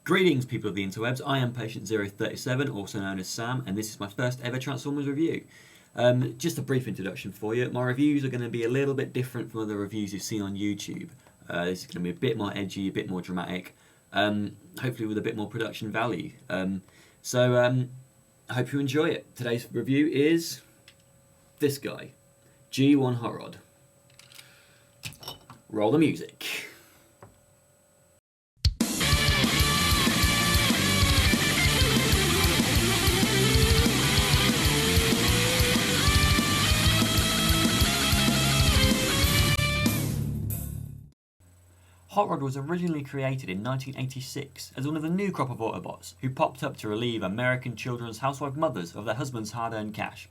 Greetings, people of the interwebs. I am Patient037, also known as Sam, and this is my first ever Transformers review. Just a brief introduction for you. My reviews are going to be a little bit different from other reviews you've seen on YouTube. This is going to be a bit more edgy, a bit more dramatic, hopefully with a bit more production value. I hope you enjoy it. Today's review is this guy, G1 Hot Rod. Roll the music. Hot Rod was originally created in 1986 as one of the new crop of Autobots who popped up to relieve American children's housewife mothers of their husbands' hard-earned cash.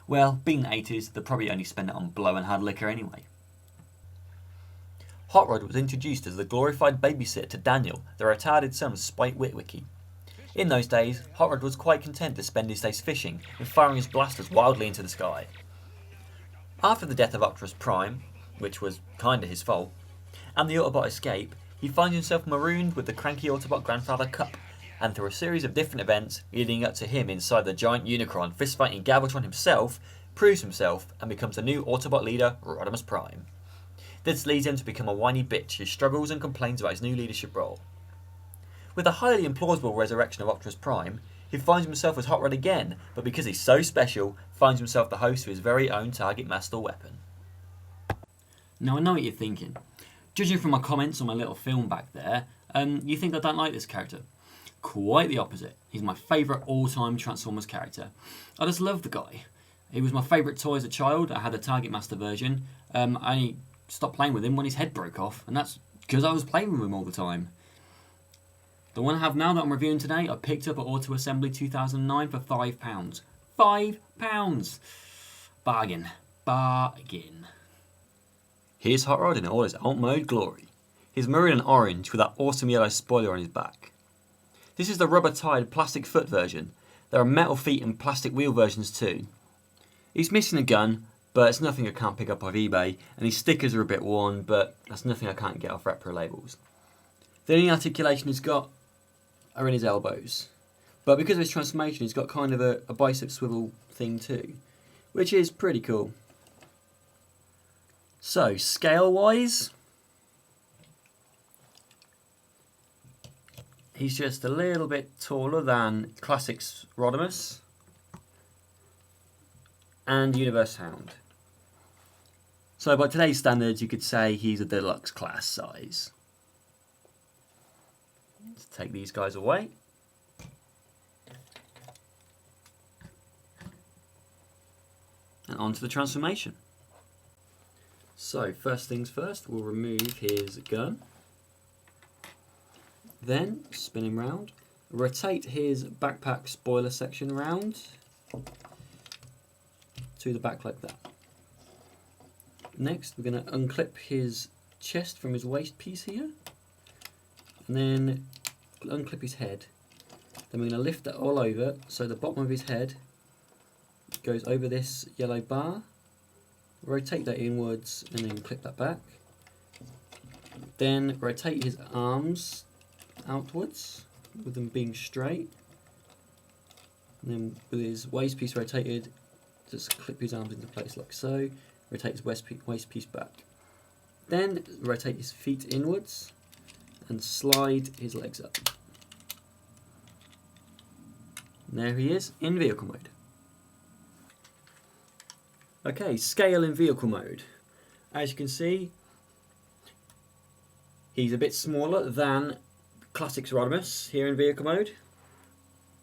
Well, being the 80s, they'd probably only spend it on blow and hard liquor anyway. Hot Rod was introduced as the glorified babysitter to Daniel, the retarded son of Spike Witwicky. In those days, Hot Rod was quite content to spend his days fishing and firing his blasters wildly into the sky. After the death of Optimus Prime, which was kinda his fault, and the Autobot escape, he finds himself marooned with the cranky Autobot grandfather Cup, and through a series of different events leading up to him inside the giant Unicron fistfighting Galvatron himself, proves himself and becomes the new Autobot leader, Rodimus Prime. This leads him to become a whiny bitch who struggles and complains about his new leadership role. With the highly implausible resurrection of Optimus Prime, he finds himself as Hot Rod again, but because he's so special, finds himself the host of his very own Target Master weapon. Now I know what you're thinking. Judging from my comments on my little film back there, you think I don't like this character. Quite the opposite. He's my favourite all-time Transformers character. I just love the guy. He was my favourite toy as a child. I had a Target Master version. I only stopped playing with him when his head broke off, and that's because I was playing with him all the time. The one I have now that I'm reviewing today, I picked up at Auto Assembly 2009 for £5. £5! Bargain. Bargain. Here's Hot Rod in all his alt mode glory. He's maroon and orange with that awesome yellow spoiler on his back. This is the rubber-tied plastic foot version. There are metal feet and plastic wheel versions too. He's missing a gun, but it's nothing I can't pick up off eBay, and his stickers are a bit worn, but that's nothing I can't get off repro labels. The only articulation he's got are in his elbows, but because of his transformation he's got kind of a bicep swivel thing too, which is pretty cool. So, scale-wise, he's just a little bit taller than Classics Rodimus and Universe Hound. So by today's standards, you could say he's a deluxe class size. Let's take these guys away. And on to the transformation. So, first things first, we'll remove his gun. Then, spin him round. Rotate his backpack spoiler section round to the back like that. Next, we're going to unclip his chest from his waist piece here. And then unclip his head. Then we're going to lift that all over so the bottom of his head goes over this yellow bar. Rotate that inwards and then clip that back. Then rotate his arms outwards with them being straight. And then with his waist piece rotated, just clip his arms into place like so. Rotate his waist piece back. Then rotate his feet inwards and slide his legs up. And there he is in vehicle mode. Okay, scale in vehicle mode. As you can see, he's a bit smaller than Classics Rodimus here in vehicle mode,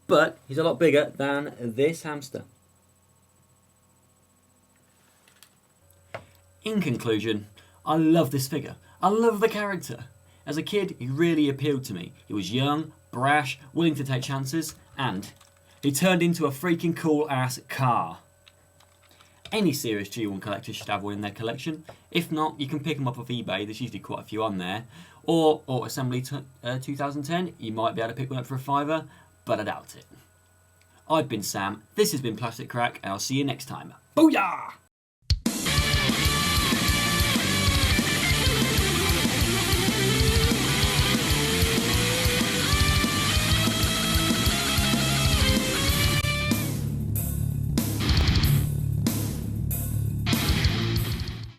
but he's a lot bigger than this hamster. In conclusion, I love this figure. I love the character. As a kid, he really appealed to me. He was young, brash, willing to take chances, and he turned into a freaking cool ass car. Any serious G1 collector should have one in their collection. If not, you can pick them up off eBay, there's usually quite a few on there. Or Auto Assembly 2010, you might be able to pick one up for a £5, but I doubt it. I've been Sam, this has been Plastic Crack, and I'll see you next time. Booyah!